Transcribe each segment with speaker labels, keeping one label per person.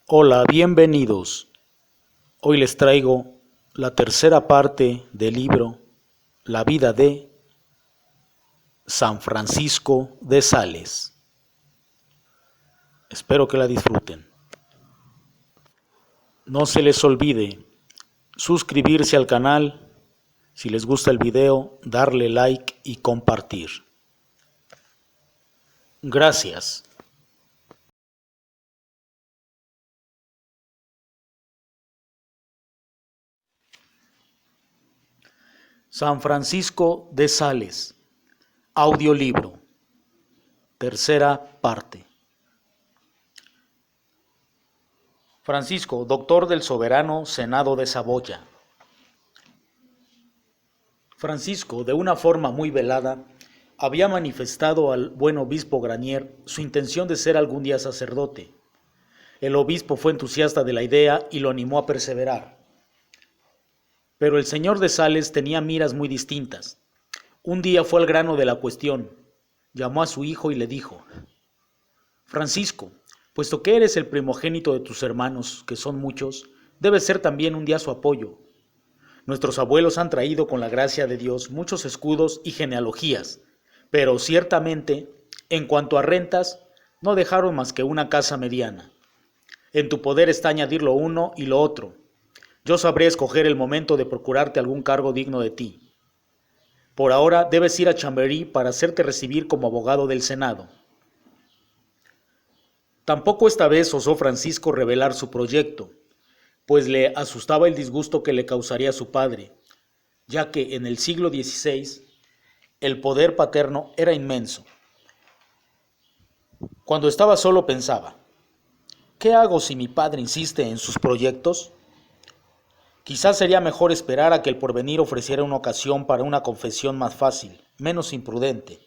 Speaker 1: Hola, bienvenidos. Hoy les traigo la tercera parte del libro La vida de San Francisco de Sales. Espero que la disfruten. No se les olvide suscribirse al canal, si les gusta el video, darle like y compartir. Gracias. San Francisco de Sales, audiolibro, tercera parte. Francisco, doctor del soberano Senado de Saboya. Francisco, de una forma muy velada, había manifestado al buen obispo Granier su intención de ser algún día sacerdote. El obispo fue entusiasta de la idea y lo animó a perseverar. Pero el señor de Sales tenía miras muy distintas. Un día fue al grano de la cuestión, llamó a su hijo y le dijo: Francisco, puesto que eres el primogénito de tus hermanos, que son muchos, debes ser también un día su apoyo. Nuestros abuelos han traído con la gracia de Dios muchos escudos y genealogías, pero ciertamente, en cuanto a rentas, no dejaron más que una casa mediana. En tu poder está añadir lo uno y lo otro. Yo sabré escoger el momento de procurarte algún cargo digno de ti. Por ahora debes ir a Chambéry para hacerte recibir como abogado del Senado. Tampoco esta vez osó Francisco revelar su proyecto, pues le asustaba el disgusto que le causaría a su padre, ya que en el siglo XVI el poder paterno era inmenso. Cuando estaba solo pensaba: ¿qué hago si mi padre insiste en sus proyectos? Quizás sería mejor esperar a que el porvenir ofreciera una ocasión para una confesión más fácil, menos imprudente.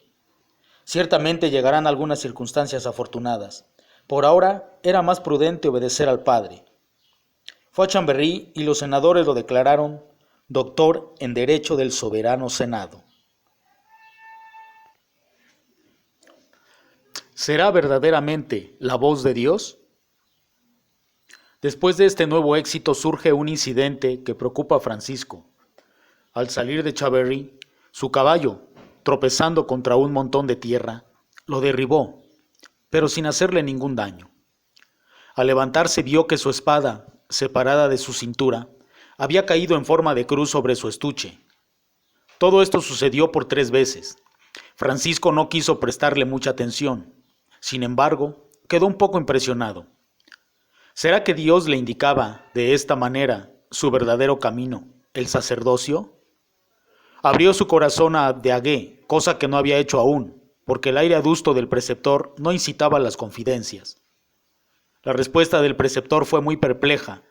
Speaker 1: Ciertamente llegarán algunas circunstancias afortunadas. Por ahora era más prudente obedecer al padre. Fue a Chambéry y los senadores lo declararon doctor en Derecho del Soberano Senado. ¿Será verdaderamente la voz de Dios? Después de este nuevo éxito surge un incidente que preocupa a Francisco. Al salir de Chambéry, su caballo, tropezando contra un montón de tierra, lo derribó, pero sin hacerle ningún daño. Al levantarse vio que su espada, separada de su cintura, había caído en forma de cruz sobre su estuche. Todo esto sucedió por 3 veces. Francisco no quiso prestarle mucha atención. Sin embargo, quedó un poco impresionado. ¿Será que Dios le indicaba de esta manera su verdadero camino, el sacerdocio? Abrió su corazón a Daguet, cosa que no había hecho aún, porque el aire adusto del preceptor no incitaba a las confidencias. La respuesta del preceptor fue muy perpleja.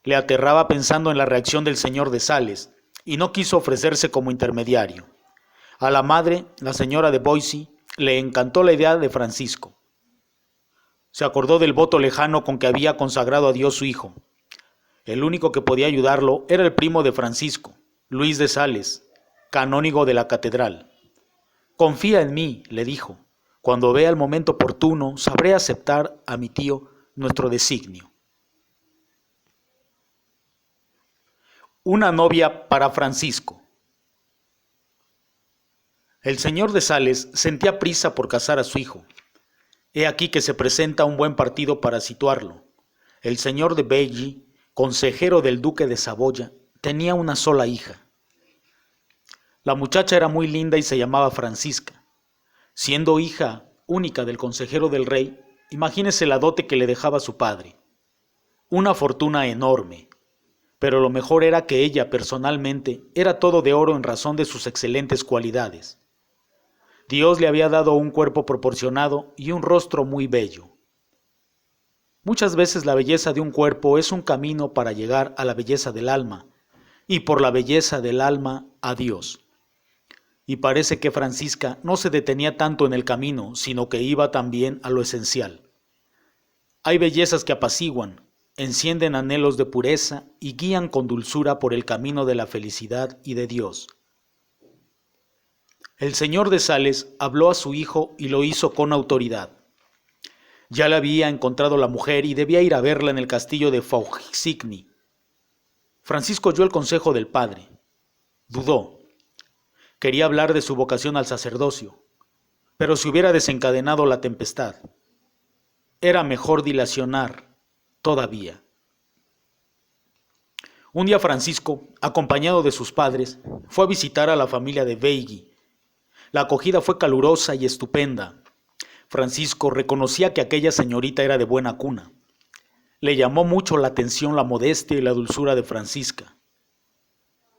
Speaker 1: Le aterraba pensando en la reacción del señor de Sales, y no quiso ofrecerse como intermediario. A la madre, la señora de Boissy, le encantó la idea de Francisco. Se acordó del voto lejano con que había consagrado a Dios su hijo. El único que podía ayudarlo era el primo de Francisco, Luis de Sales, canónigo de la catedral. Confía en mí, le dijo. Cuando vea el momento oportuno, sabré aceptar a mi tío nuestro designio. Una novia para Francisco. El señor de Sales sentía prisa por casar a su hijo. He aquí que se presenta un buen partido para situarlo. El señor de Bailly, consejero del duque de Saboya, tenía una sola hija. La muchacha era muy linda y se llamaba Francisca. Siendo hija única del consejero del rey, imagínese la dote que le dejaba su padre. Una fortuna enorme. Pero lo mejor era que ella, personalmente, era todo de oro en razón de sus excelentes cualidades. Dios le había dado un cuerpo proporcionado y un rostro muy bello. Muchas veces la belleza de un cuerpo es un camino para llegar a la belleza del alma, y por la belleza del alma a Dios. Y parece que Francisca no se detenía tanto en el camino, sino que iba también a lo esencial. Hay bellezas que apaciguan, encienden anhelos de pureza y guían con dulzura por el camino de la felicidad y de Dios. El señor de Sales habló a su hijo y lo hizo con autoridad. Ya le había encontrado la mujer y debía ir a verla en el castillo de Faucigny. Francisco oyó el consejo del padre. Dudó. Quería hablar de su vocación al sacerdocio, pero se hubiera desencadenado la tempestad. Era mejor dilacionar todavía. Un día Francisco, acompañado de sus padres, fue a visitar a la familia de Veigui. La acogida fue calurosa y estupenda. Francisco reconocía que aquella señorita era de buena cuna. Le llamó mucho la atención la modestia y la dulzura de Francisca.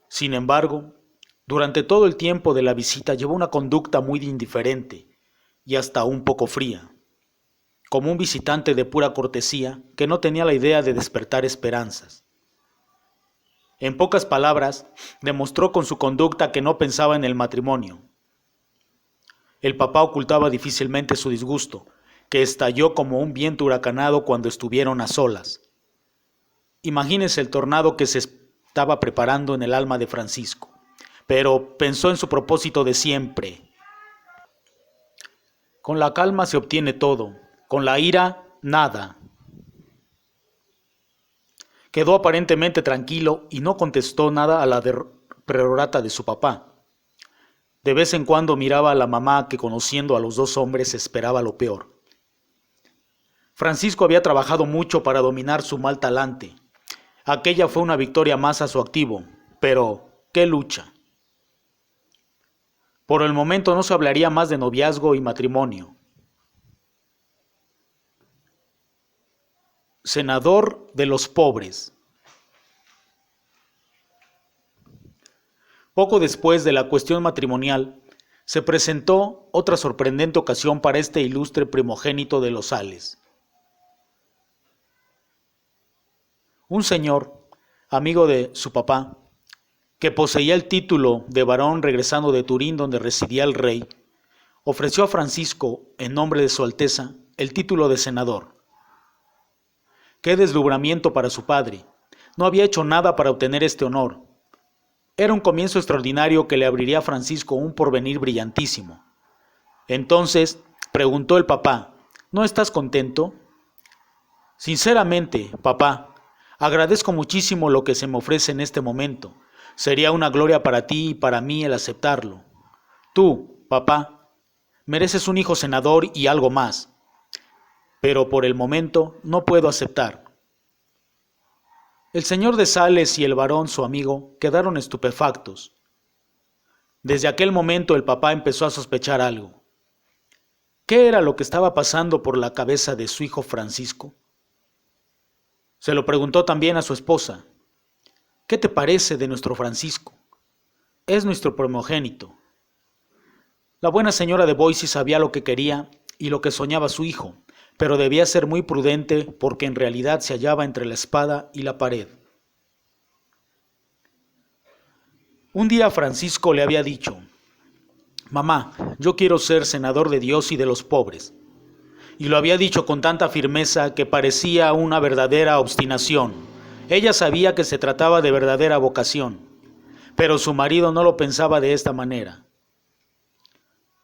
Speaker 1: Sin embargo, durante todo el tiempo de la visita llevó una conducta muy indiferente y hasta un poco fría, como un visitante de pura cortesía que no tenía la idea de despertar esperanzas. En pocas palabras, demostró con su conducta que no pensaba en el matrimonio. El papá ocultaba difícilmente su disgusto, que estalló como un viento huracanado cuando estuvieron a solas. Imagínese el tornado que se estaba preparando en el alma de Francisco, pero pensó en su propósito de siempre. Con la calma se obtiene todo, con la ira, nada. Quedó aparentemente tranquilo y no contestó nada a la perorata de su papá. De vez en cuando miraba a la mamá que, conociendo a los dos hombres, esperaba lo peor. Francisco había trabajado mucho para dominar su mal talante. Aquella fue una victoria más a su activo, pero ¡qué lucha! Por el momento no se hablaría más de noviazgo y matrimonio. Senador de los pobres. Poco después de la cuestión matrimonial, se presentó otra sorprendente ocasión para este ilustre primogénito de los Sales. Un señor, amigo de su papá, que poseía el título de barón regresando de Turín donde residía el rey, ofreció a Francisco, en nombre de su Alteza, el título de senador. ¡Qué deslumbramiento para su padre! No había hecho nada para obtener este honor. Era un comienzo extraordinario que le abriría a Francisco un porvenir brillantísimo. Entonces, preguntó el papá, ¿no estás contento? Sinceramente, papá, agradezco muchísimo lo que se me ofrece en este momento. Sería una gloria para ti y para mí el aceptarlo. Tú, papá, mereces un hijo senador y algo más, pero por el momento no puedo aceptar. El señor de Sales y el barón, su amigo, quedaron estupefactos. Desde aquel momento el papá empezó a sospechar algo. ¿Qué era lo que estaba pasando por la cabeza de su hijo Francisco? Se lo preguntó también a su esposa. ¿Qué te parece de nuestro Francisco? Es nuestro primogénito. La buena señora de Boissy sabía lo que quería y lo que soñaba su hijo, pero debía ser muy prudente porque en realidad se hallaba entre la espada y la pared. Un día Francisco le había dicho, «Mamá, yo quiero ser senador de Dios y de los pobres». Y lo había dicho con tanta firmeza que parecía una verdadera obstinación. Ella sabía que se trataba de verdadera vocación, pero su marido no lo pensaba de esta manera.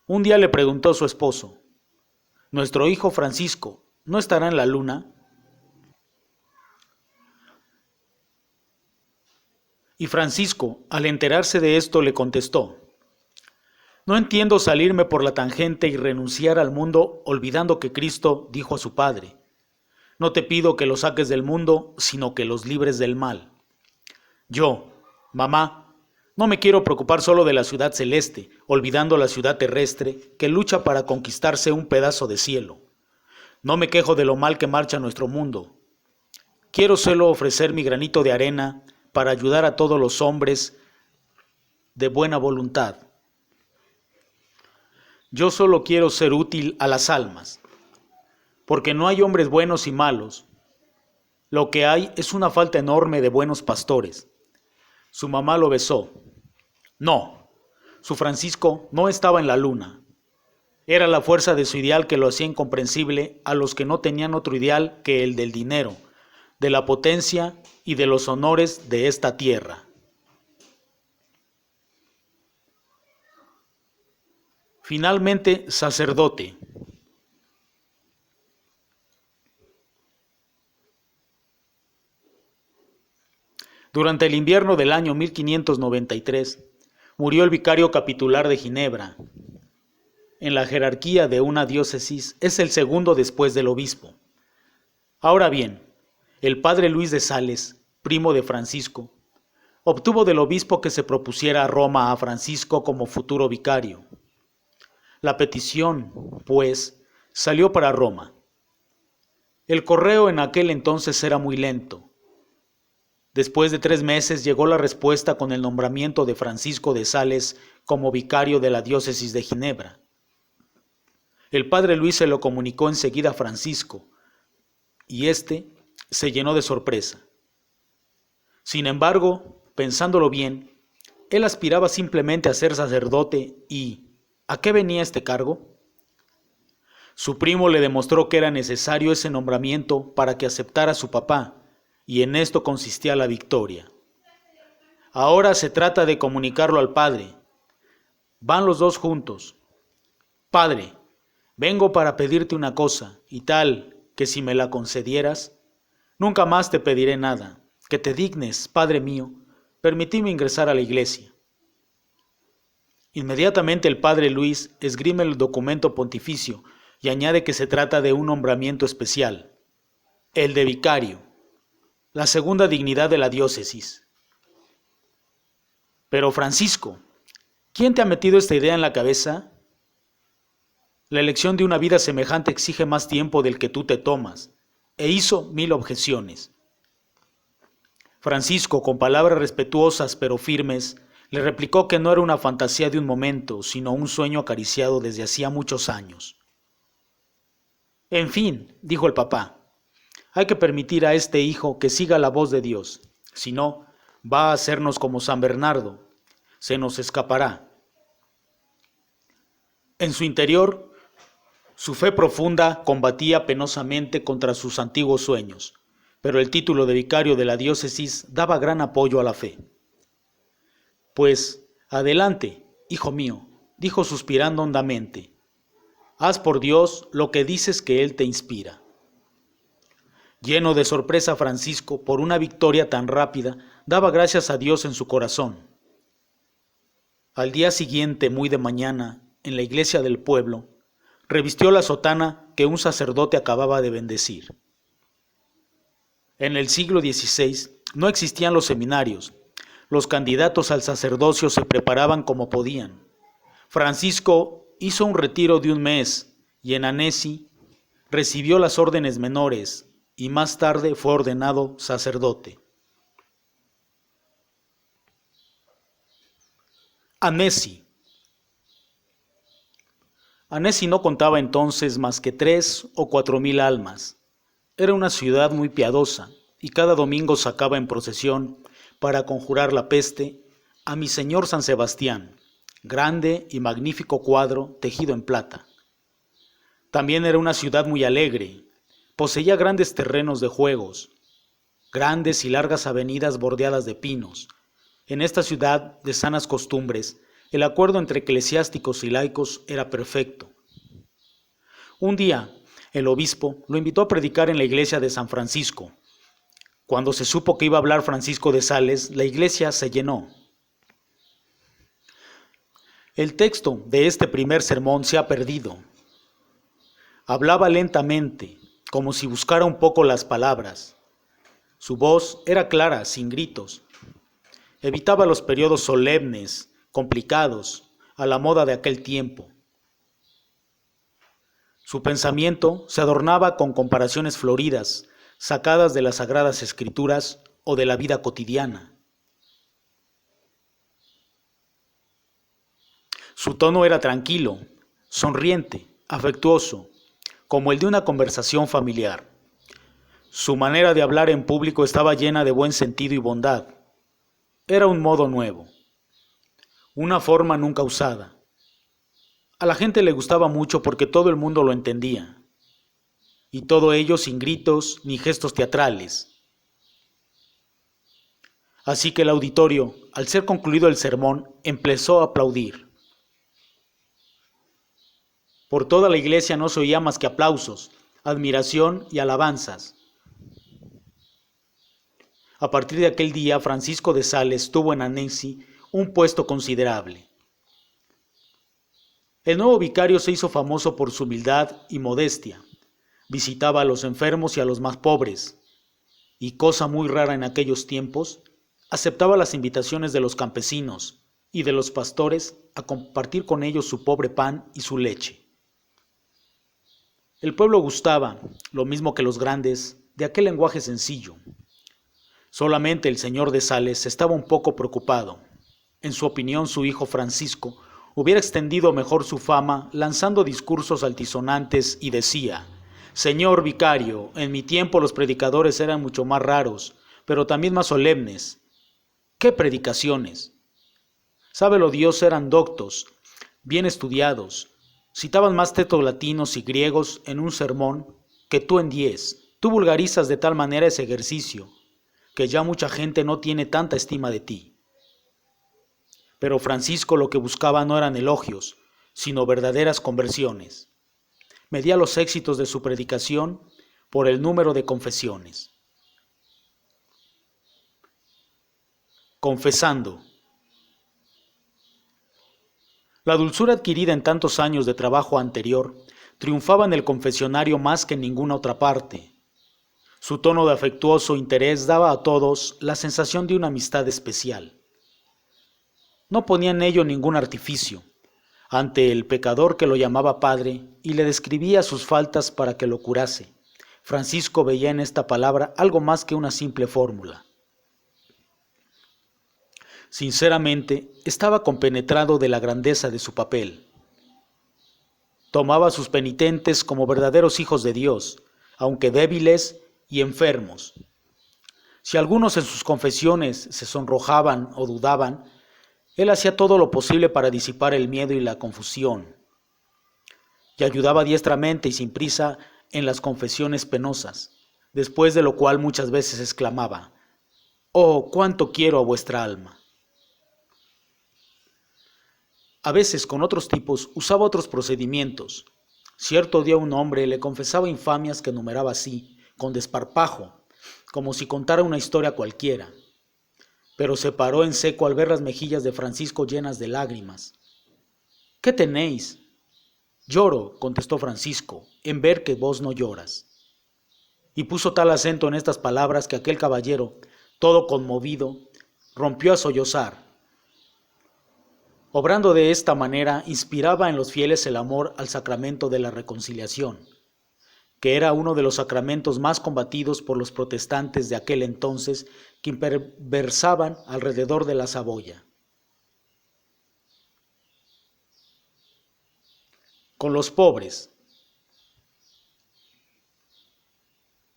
Speaker 1: Un día le preguntó su esposo, «¿Nuestro hijo Francisco no estará en la luna?» Y Francisco, al enterarse de esto, le contestó, «No entiendo salirme por la tangente y renunciar al mundo olvidando que Cristo dijo a su Padre, no te pido que los saques del mundo, sino que los libres del mal. Yo, mamá, no me quiero preocupar solo de la ciudad celeste, olvidando la ciudad terrestre que lucha para conquistarse un pedazo de cielo. No me quejo de lo mal que marcha nuestro mundo. Quiero solo ofrecer mi granito de arena para ayudar a todos los hombres de buena voluntad. Yo solo quiero ser útil a las almas, porque no hay hombres buenos y malos. Lo que hay es una falta enorme de buenos pastores». Su mamá lo besó. No, su Francisco no estaba en la luna. Era la fuerza de su ideal que lo hacía incomprensible a los que no tenían otro ideal que el del dinero, de la potencia y de los honores de esta tierra. Finalmente, sacerdote. Durante el invierno del año 1593, murió el vicario capitular de Ginebra. En la jerarquía de una diócesis es el segundo después del obispo. Ahora bien, el padre Luis de Sales, primo de Francisco, obtuvo del obispo que se propusiera a Roma a Francisco como futuro vicario. La petición, pues, salió para Roma. El correo en aquel entonces era muy lento. Después de 3 meses llegó la respuesta con el nombramiento de Francisco de Sales como vicario de la diócesis de Ginebra. El padre Luis se lo comunicó enseguida a Francisco, y éste se llenó de sorpresa. Sin embargo, pensándolo bien, él aspiraba simplemente a ser sacerdote y ¿a qué venía este cargo? Su primo le demostró que era necesario ese nombramiento para que aceptara a su papá, y en esto consistía la victoria. Ahora se trata de comunicarlo al padre. Van los dos juntos. Padre, vengo para pedirte una cosa, y tal que si me la concedieras, nunca más te pediré nada, que te dignes, Padre mío, permitime ingresar a la iglesia. Inmediatamente el padre Luis esgrime el documento pontificio y añade que se trata de un nombramiento especial, el de vicario, la segunda dignidad de la diócesis. Pero Francisco, ¿quién te ha metido esta idea en la cabeza? La elección de una vida semejante exige más tiempo del que tú te tomas, e hizo 1000 objeciones. Francisco, con palabras respetuosas pero firmes, le replicó que no era una fantasía de un momento, sino un sueño acariciado desde hacía muchos años. En fin, dijo el papá, hay que permitir a este hijo que siga la voz de Dios, si no, va a hacernos como San Bernardo, se nos escapará. En su interior, su fe profunda combatía penosamente contra sus antiguos sueños, pero el título de vicario de la diócesis daba gran apoyo a la fe. Pues, adelante, hijo mío, dijo suspirando hondamente, haz por Dios lo que dices que Él te inspira. Lleno de sorpresa, Francisco, por una victoria tan rápida, daba gracias a Dios en su corazón. Al día siguiente, muy de mañana, en la iglesia del pueblo, revistió la sotana que un sacerdote acababa de bendecir. En el siglo XVI no existían los seminarios. Los candidatos al sacerdocio se preparaban como podían. Francisco hizo un retiro de 1 mes y en Annecy recibió las órdenes menores y más tarde fue ordenado sacerdote. Annecy. Annecy no contaba entonces más que 3 o 4 mil almas. Era una ciudad muy piadosa y cada domingo sacaba en procesión para conjurar la peste a mi señor San Sebastián, grande y magnífico cuadro tejido en plata. También era una ciudad muy alegre. Poseía grandes terrenos de juegos, grandes y largas avenidas bordeadas de pinos. En esta ciudad de sanas costumbres, el acuerdo entre eclesiásticos y laicos era perfecto. Un día, el obispo lo invitó a predicar en la iglesia de San Francisco. Cuando se supo que iba a hablar Francisco de Sales, la iglesia se llenó. El texto de este primer sermón se ha perdido. Hablaba lentamente, como si buscara un poco las palabras. Su voz era clara, sin gritos. Evitaba los periodos solemnes, complicados, a la moda de aquel tiempo. Su pensamiento se adornaba con comparaciones floridas, sacadas de las Sagradas Escrituras o de la vida cotidiana. Su tono era tranquilo, sonriente, afectuoso, como el de una conversación familiar. Su manera de hablar en público estaba llena de buen sentido y bondad. Era un modo nuevo, una forma nunca usada. A la gente le gustaba mucho porque todo el mundo lo entendía, y todo ello sin gritos ni gestos teatrales. Así que el auditorio, al ser concluido el sermón, empezó a aplaudir. Por toda la iglesia no se oía más que aplausos, admiración y alabanzas. A partir de aquel día, Francisco de Sales tuvo en Annecy un puesto considerable. El nuevo vicario se hizo famoso por su humildad y modestia. Visitaba a los enfermos y a los más pobres, y cosa muy rara en aquellos tiempos, aceptaba las invitaciones de los campesinos y de los pastores a compartir con ellos su pobre pan y su leche. El pueblo gustaba, lo mismo que los grandes, de aquel lenguaje sencillo. Solamente el señor de Sales estaba un poco preocupado. En su opinión, su hijo Francisco hubiera extendido mejor su fama lanzando discursos altisonantes y decía: «Señor vicario, en mi tiempo los predicadores eran mucho más raros, pero también más solemnes». ¡Qué predicaciones! Sábelo Dios, eran doctos, bien estudiados, citaban más textos latinos y griegos en un sermón que tú en 10. Tú vulgarizas de tal manera ese ejercicio que ya mucha gente no tiene tanta estima de ti. Pero Francisco lo que buscaba no eran elogios, sino verdaderas conversiones. Medía los éxitos de su predicación por el número de confesiones. Confesando. La dulzura adquirida en tantos años de trabajo anterior triunfaba en el confesionario más que en ninguna otra parte. Su tono de afectuoso interés daba a todos la sensación de una amistad especial. No ponía en ello ningún artificio. Ante el pecador que lo llamaba padre y le describía sus faltas para que lo curase, Francisco veía en esta palabra algo más que una simple fórmula. Sinceramente, estaba compenetrado de la grandeza de su papel. Tomaba a sus penitentes como verdaderos hijos de Dios, aunque débiles y enfermos. Si algunos en sus confesiones se sonrojaban o dudaban, él hacía todo lo posible para disipar el miedo y la confusión, y ayudaba diestramente y sin prisa en las confesiones penosas, después de lo cual muchas veces exclamaba: «Oh, cuánto quiero a vuestra alma». A veces, con otros tipos, usaba otros procedimientos. Cierto día un hombre le confesaba infamias que enumeraba así, con desparpajo, como si contara una historia cualquiera. Pero se paró en seco al ver las mejillas de Francisco llenas de lágrimas. «¿Qué tenéis?» «Lloro», contestó Francisco, «en ver que vos no lloras». Y puso tal acento en estas palabras que aquel caballero, todo conmovido, rompió a sollozar. Obrando de esta manera, inspiraba en los fieles el amor al sacramento de la reconciliación, que era uno de los sacramentos más combatidos por los protestantes de aquel entonces, que imperversaban alrededor de la Saboya. Con los pobres.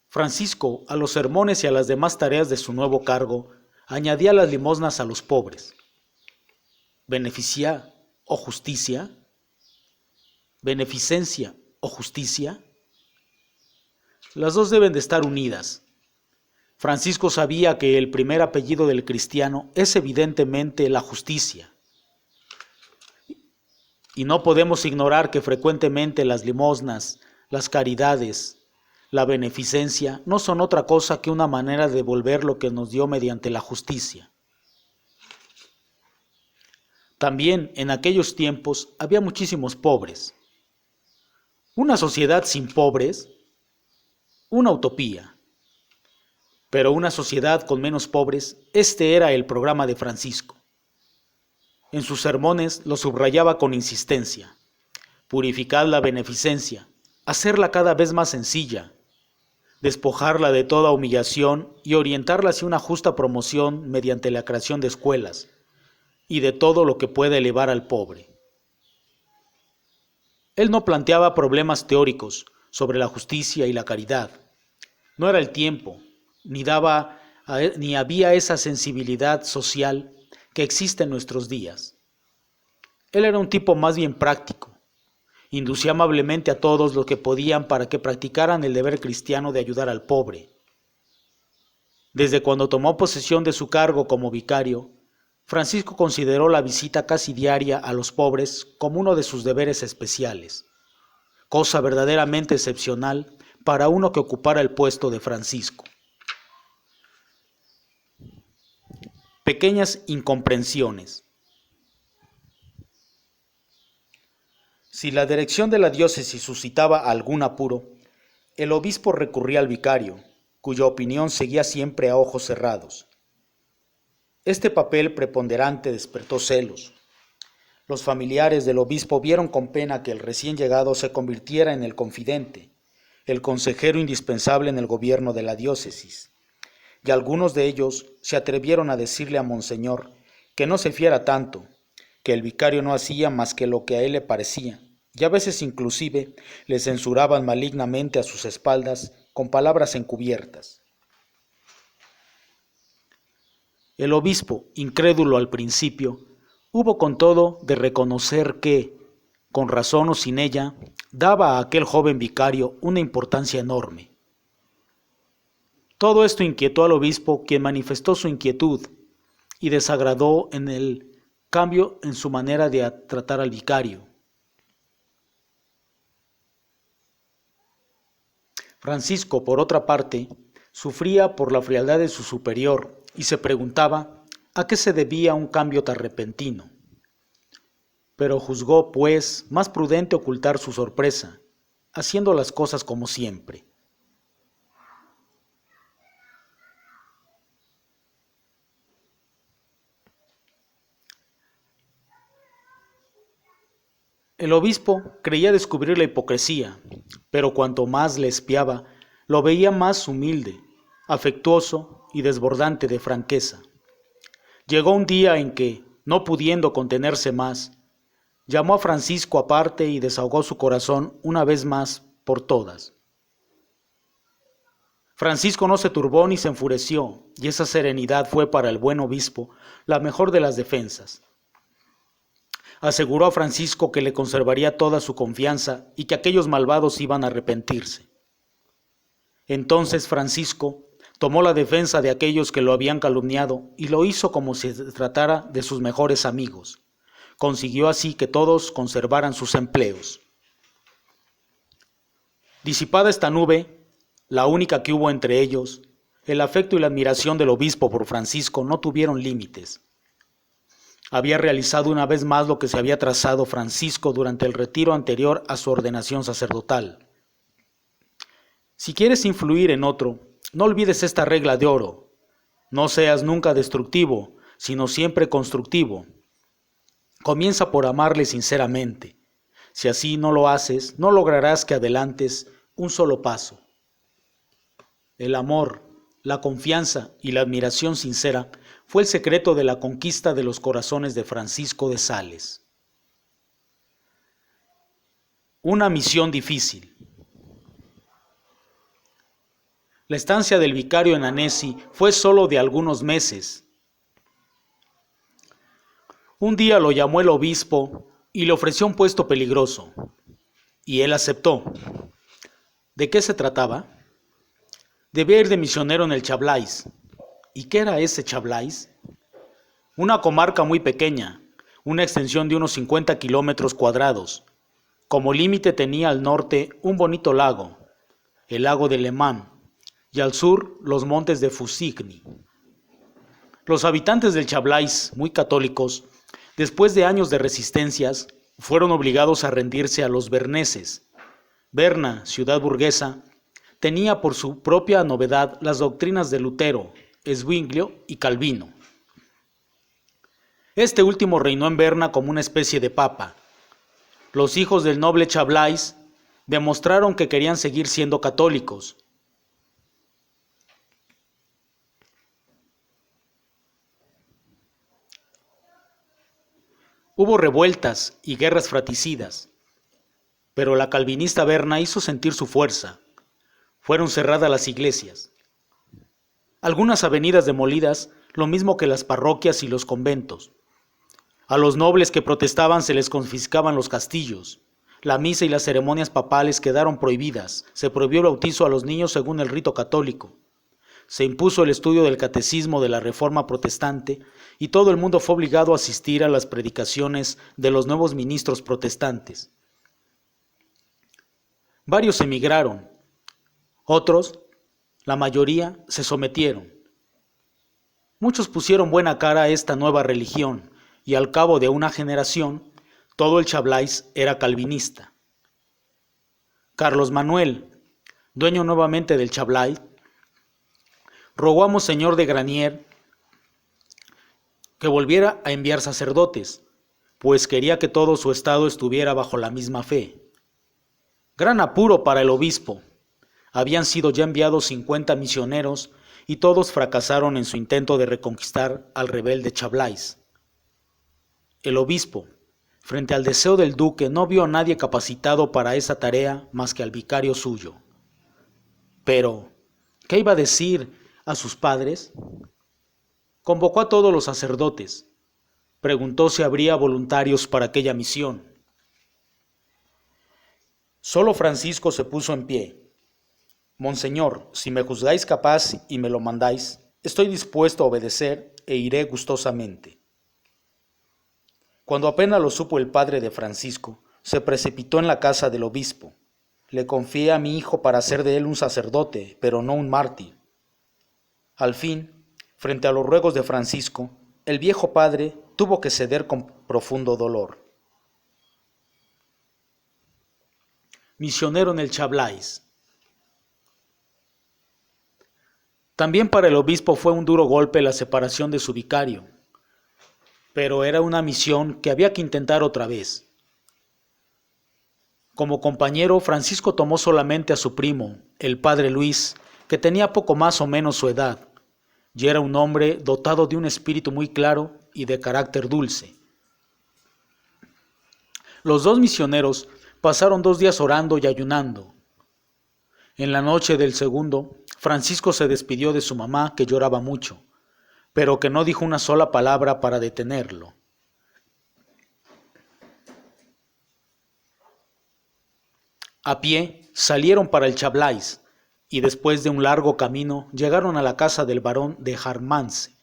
Speaker 1: Francisco, a los sermones y a las demás tareas de su nuevo cargo, añadía las limosnas a los pobres. ¿Beneficia o justicia? ¿Beneficencia o justicia? Las dos deben de estar unidas. Francisco sabía que el primer apellido del cristiano es evidentemente la justicia. Y no podemos ignorar que frecuentemente las limosnas, las caridades, la beneficencia no son otra cosa que una manera de devolver lo que nos dio mediante la justicia. También en aquellos tiempos había muchísimos pobres. Una sociedad sin pobres, una utopía. Pero una sociedad con menos pobres, este era el programa de Francisco. En sus sermones lo subrayaba con insistencia: purificar la beneficencia, hacerla cada vez más sencilla, despojarla de toda humillación y orientarla hacia una justa promoción mediante la creación de escuelas y de todo lo que pueda elevar al pobre. Él no planteaba problemas teóricos sobre la justicia y la caridad. No era el tiempo, ni había esa sensibilidad social que existe en nuestros días. Él era un tipo más bien práctico. Inducía amablemente a todos los que podían para que practicaran el deber cristiano de ayudar al pobre. Desde cuando tomó posesión de su cargo como vicario, Francisco consideró la visita casi diaria a los pobres como uno de sus deberes especiales, cosa verdaderamente excepcional para uno que ocupara el puesto de Francisco. pequeñas incomprensiones. Si la dirección de la diócesis suscitaba algún apuro, el obispo recurría al vicario, cuya opinión seguía siempre a ojos cerrados. Este papel preponderante despertó celos. Los familiares del obispo vieron con pena que el recién llegado se convirtiera en el confidente, el consejero indispensable en el gobierno de la diócesis, y algunos de ellos se atrevieron a decirle a Monseñor que no se fiara tanto, que el vicario no hacía más que lo que a él le parecía, y a veces inclusive le censuraban malignamente a sus espaldas con palabras encubiertas. El obispo, incrédulo al principio, hubo con todo de reconocer que, con razón o sin ella, daba a aquel joven vicario una importancia enorme. Todo esto inquietó al obispo, quien manifestó su inquietud y desagradó en el cambio en su manera de tratar al vicario. Francisco, por otra parte, sufría por la frialdad de su superior y se preguntaba a qué se debía un cambio tan repentino. Pero juzgó, pues, más prudente ocultar su sorpresa, haciendo las cosas como siempre. El obispo creía descubrir la hipocresía, pero cuanto más le espiaba, lo veía más humilde, afectuoso y desbordante de franqueza. Llegó un día en que, no pudiendo contenerse más, llamó a Francisco aparte y desahogó su corazón una vez más por todas. Francisco no se turbó ni se enfureció, y esa serenidad fue para el buen obispo la mejor de las defensas. Aseguró a Francisco que le conservaría toda su confianza y que aquellos malvados iban a arrepentirse. Entonces Francisco tomó la defensa de aquellos que lo habían calumniado y lo hizo como si se tratara de sus mejores amigos. Consiguió así que todos conservaran sus empleos. Disipada esta nube, la única que hubo entre ellos, el afecto y la admiración del obispo por Francisco no tuvieron límites. Había realizado una vez más lo que se había trazado Francisco durante el retiro anterior a su ordenación sacerdotal. Si quieres influir en otro, no olvides esta regla de oro. No seas nunca destructivo, sino siempre constructivo. Comienza por amarle sinceramente. Si así no lo haces, no lograrás que adelantes un solo paso. El amor, la confianza y la admiración sincera fue el secreto de la conquista de los corazones de Francisco de Sales. Una misión difícil. La estancia del vicario en Annecy fue solo de algunos meses. Un día lo llamó el obispo y le ofreció un puesto peligroso, y él aceptó. ¿De qué se trataba? Debía ir de misionero en el Chablais. ¿Y qué era ese Chablais? Una comarca muy pequeña, una extensión de unos 50 kilómetros cuadrados. Como límite tenía al norte un bonito lago, el lago de Le Mans, y al sur los montes de Fusigny. Los habitantes del Chablais, muy católicos, después de años de resistencias, fueron obligados a rendirse a los berneses. Berna, ciudad burguesa, tenía por su propia novedad las doctrinas de Lutero, Zwinglio y Calvino. Este último reinó en Berna como una especie de papa. Los hijos del noble Chablais demostraron que querían seguir siendo católicos. Hubo revueltas y guerras fratricidas, pero la calvinista Berna hizo sentir su fuerza. Fueron cerradas las iglesias. Algunas avenidas demolidas, lo mismo que las parroquias y los conventos. A los nobles que protestaban se les confiscaban los castillos. La misa y las ceremonias papales quedaron prohibidas. Se prohibió el bautizo a los niños según el rito católico. Se impuso el estudio del catecismo de la Reforma protestante y todo el mundo fue obligado a asistir a las predicaciones de los nuevos ministros protestantes. Varios emigraron. Otros, la mayoría, se sometieron. Muchos pusieron buena cara a esta nueva religión y al cabo de una generación todo el Chablais era calvinista. Carlos Manuel, dueño nuevamente del Chablais, rogó a Monseñor de Granier que volviera a enviar sacerdotes, pues quería que todo su estado estuviera bajo la misma fe. Gran apuro para el obispo. Habían sido ya enviados 50 misioneros y todos fracasaron en su intento de reconquistar al rebelde Chablais. El obispo, frente al deseo del duque, no vio a nadie capacitado para esa tarea más que al vicario suyo. Pero, ¿qué iba a decir a sus padres? Convocó a todos los sacerdotes. Preguntó si habría voluntarios para aquella misión. Solo Francisco se puso en pie. Monseñor, si me juzgáis capaz y me lo mandáis, estoy dispuesto a obedecer e iré gustosamente. Cuando apenas lo supo el padre de Francisco, se precipitó en la casa del obispo. Le confié a mi hijo para hacer de él un sacerdote, pero no un mártir. Al fin, frente a los ruegos de Francisco, el viejo padre tuvo que ceder con profundo dolor. Misionero en el Chablais. También para el obispo fue un duro golpe la separación de su vicario, pero era una misión que había que intentar otra vez. Como compañero, Francisco tomó solamente a su primo, el padre Luis, que tenía poco más o menos su edad, y era un hombre dotado de un espíritu muy claro y de carácter dulce. Los dos misioneros pasaron 2 días orando y ayunando. En la noche del segundo, Francisco se despidió de su mamá, que lloraba mucho, pero que no dijo una sola palabra para detenerlo. A pie salieron para el Chablais y después de un largo camino llegaron a la casa del barón de Jarmance.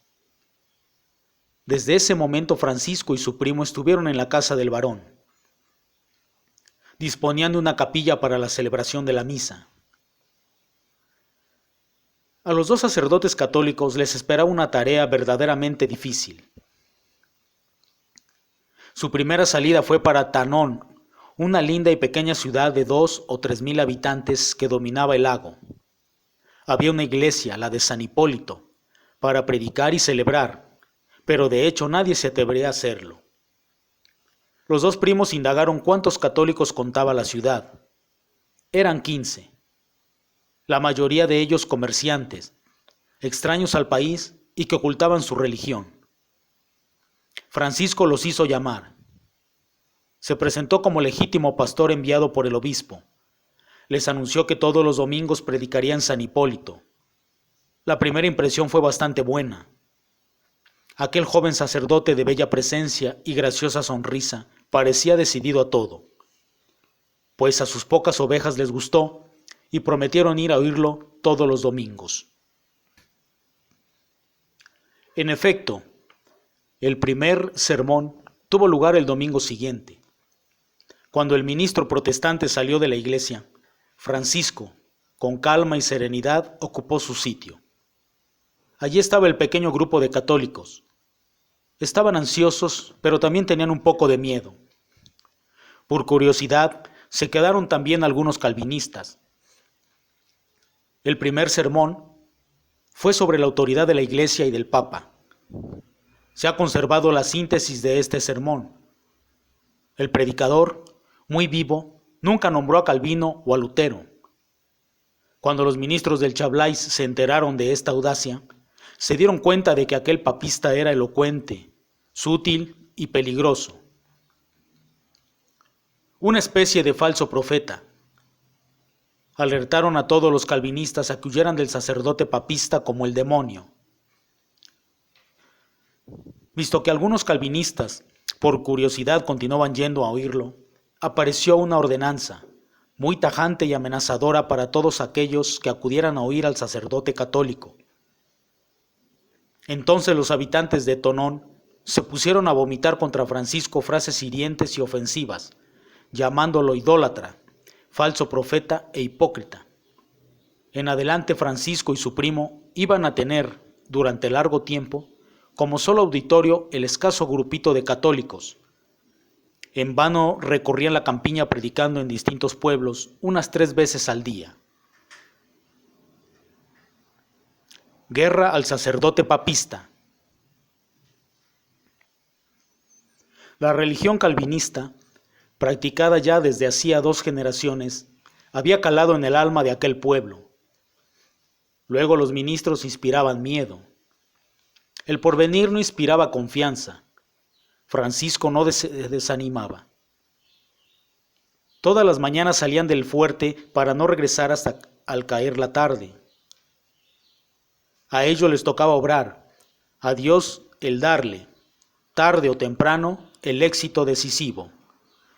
Speaker 1: Desde ese momento Francisco y su primo estuvieron en la casa del barón. Disponían de una capilla para la celebración de la misa. A los 2 sacerdotes católicos les esperaba una tarea verdaderamente difícil. Su primera salida fue para Tanón, una linda y pequeña ciudad de 2 o 3 mil habitantes que dominaba el lago. Había una iglesia, la de San Hipólito, para predicar y celebrar, pero de hecho nadie se atrevería a hacerlo. Los 2 primos indagaron cuántos católicos contaba la ciudad. Eran 15. La mayoría de ellos comerciantes, extraños al país y que ocultaban su religión. Francisco los hizo llamar. Se presentó como legítimo pastor enviado por el obispo. Les anunció que todos los domingos predicaría en San Hipólito. La primera impresión fue bastante buena. Aquel joven sacerdote de bella presencia y graciosa sonrisa parecía decidido a todo, pues a sus pocas ovejas les gustó y prometieron ir a oírlo todos los domingos. En efecto, el primer sermón tuvo lugar el domingo siguiente. Cuando el ministro protestante salió de la iglesia, Francisco, con calma y serenidad, ocupó su sitio. Allí estaba el pequeño grupo de católicos. Estaban ansiosos, pero también tenían un poco de miedo. Por curiosidad, se quedaron también algunos calvinistas. El primer sermón fue sobre la autoridad de la Iglesia y del Papa. Se ha conservado la síntesis de este sermón. El predicador, muy vivo, nunca nombró a Calvino o a Lutero. Cuando los ministros del Chablais se enteraron de esta audacia, se dieron cuenta de que aquel papista era elocuente, sutil y peligroso. Una especie de falso profeta. Alertaron a todos los calvinistas a que huyeran del sacerdote papista como el demonio. Visto que algunos calvinistas, por curiosidad, continuaban yendo a oírlo, apareció una ordenanza, muy tajante y amenazadora para todos aquellos que acudieran a oír al sacerdote católico. Entonces los habitantes de Tonón se pusieron a vomitar contra Francisco frases hirientes y ofensivas, llamándolo idólatra, falso profeta e hipócrita. En adelante Francisco y su primo iban a tener, durante largo tiempo, como solo auditorio el escaso grupito de católicos. En vano recorrían la campiña predicando en distintos pueblos unas 3 veces al día. Guerra al sacerdote papista. La religión calvinista, practicada ya desde hacía 2 generaciones, había calado en el alma de aquel pueblo. Luego los ministros inspiraban miedo. El porvenir no inspiraba confianza. Francisco no desanimaba. Todas las mañanas salían del fuerte para no regresar hasta al caer la tarde. A ellos les tocaba obrar, a Dios el darle, tarde o temprano, el éxito decisivo.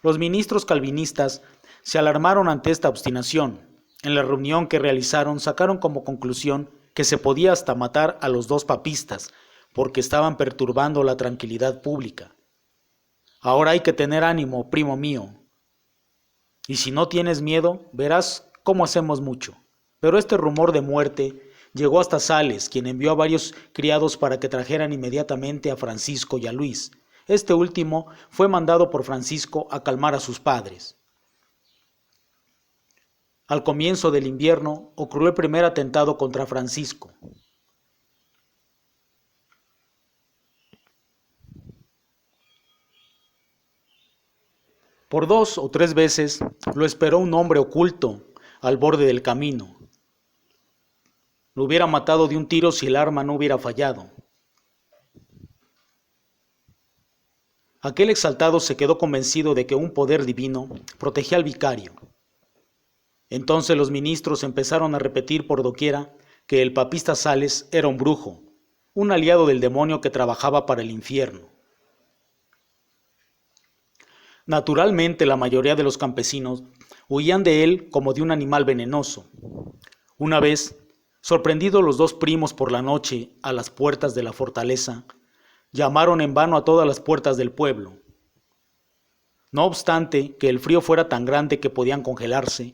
Speaker 1: Los ministros calvinistas se alarmaron ante esta obstinación. En la reunión que realizaron sacaron como conclusión que se podía hasta matar a los 2 papistas, porque estaban perturbando la tranquilidad pública. Ahora hay que tener ánimo, primo mío. Y si no tienes miedo, verás cómo hacemos mucho. Pero este rumor de muerte llegó hasta Sales, quien envió a varios criados para que trajeran inmediatamente a Francisco y a Luis. Este último fue mandado por Francisco a calmar a sus padres. Al comienzo del invierno ocurrió el primer atentado contra Francisco. Por 2 o 3 veces lo esperó un hombre oculto al borde del camino. Lo hubiera matado de un tiro si el arma no hubiera fallado. Aquel exaltado se quedó convencido de que un poder divino protegía al vicario. Entonces los ministros empezaron a repetir por doquiera que el papista Sales era un brujo, un aliado del demonio que trabajaba para el infierno. Naturalmente, la mayoría de los campesinos huían de él como de un animal venenoso. Una vez, sorprendidos los 2 primos por la noche a las puertas de la fortaleza, llamaron en vano a todas las puertas del pueblo. No obstante que el frío fuera tan grande que podían congelarse,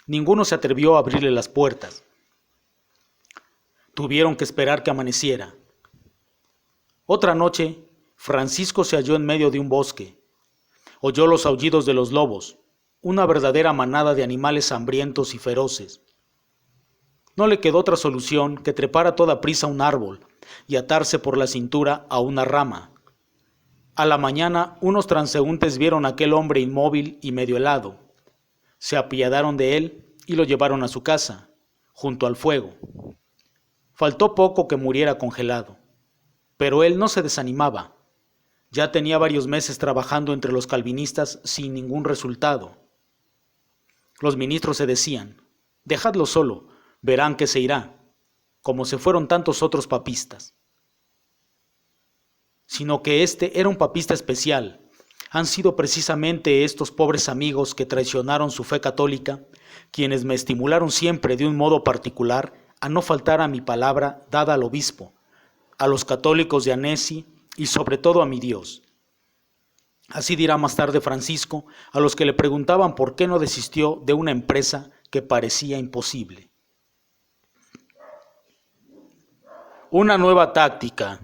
Speaker 1: ninguno se atrevió a abrirle las puertas. Tuvieron que esperar que amaneciera. Otra noche, Francisco se halló en medio de un bosque. Oyó los aullidos de los lobos, una verdadera manada de animales hambrientos y feroces. No le quedó otra solución que trepar a toda prisa a un árbol y atarse por la cintura a una rama. A la mañana, unos transeúntes vieron a aquel hombre inmóvil y medio helado. Se apiadaron de él y lo llevaron a su casa, junto al fuego. Faltó poco que muriera congelado, pero él no se desanimaba. Ya tenía varios meses trabajando entre los calvinistas sin ningún resultado. Los ministros se decían: dejadlo solo, verán que se irá, como se fueron tantos otros papistas. Sino que este era un papista especial. Han sido precisamente estos pobres amigos que traicionaron su fe católica, quienes me estimularon siempre de un modo particular a no faltar a mi palabra dada al obispo, a los católicos de Annecy y sobre todo a mi Dios. Así dirá más tarde Francisco a los que le preguntaban por qué no desistió de una empresa que parecía imposible. Una nueva táctica.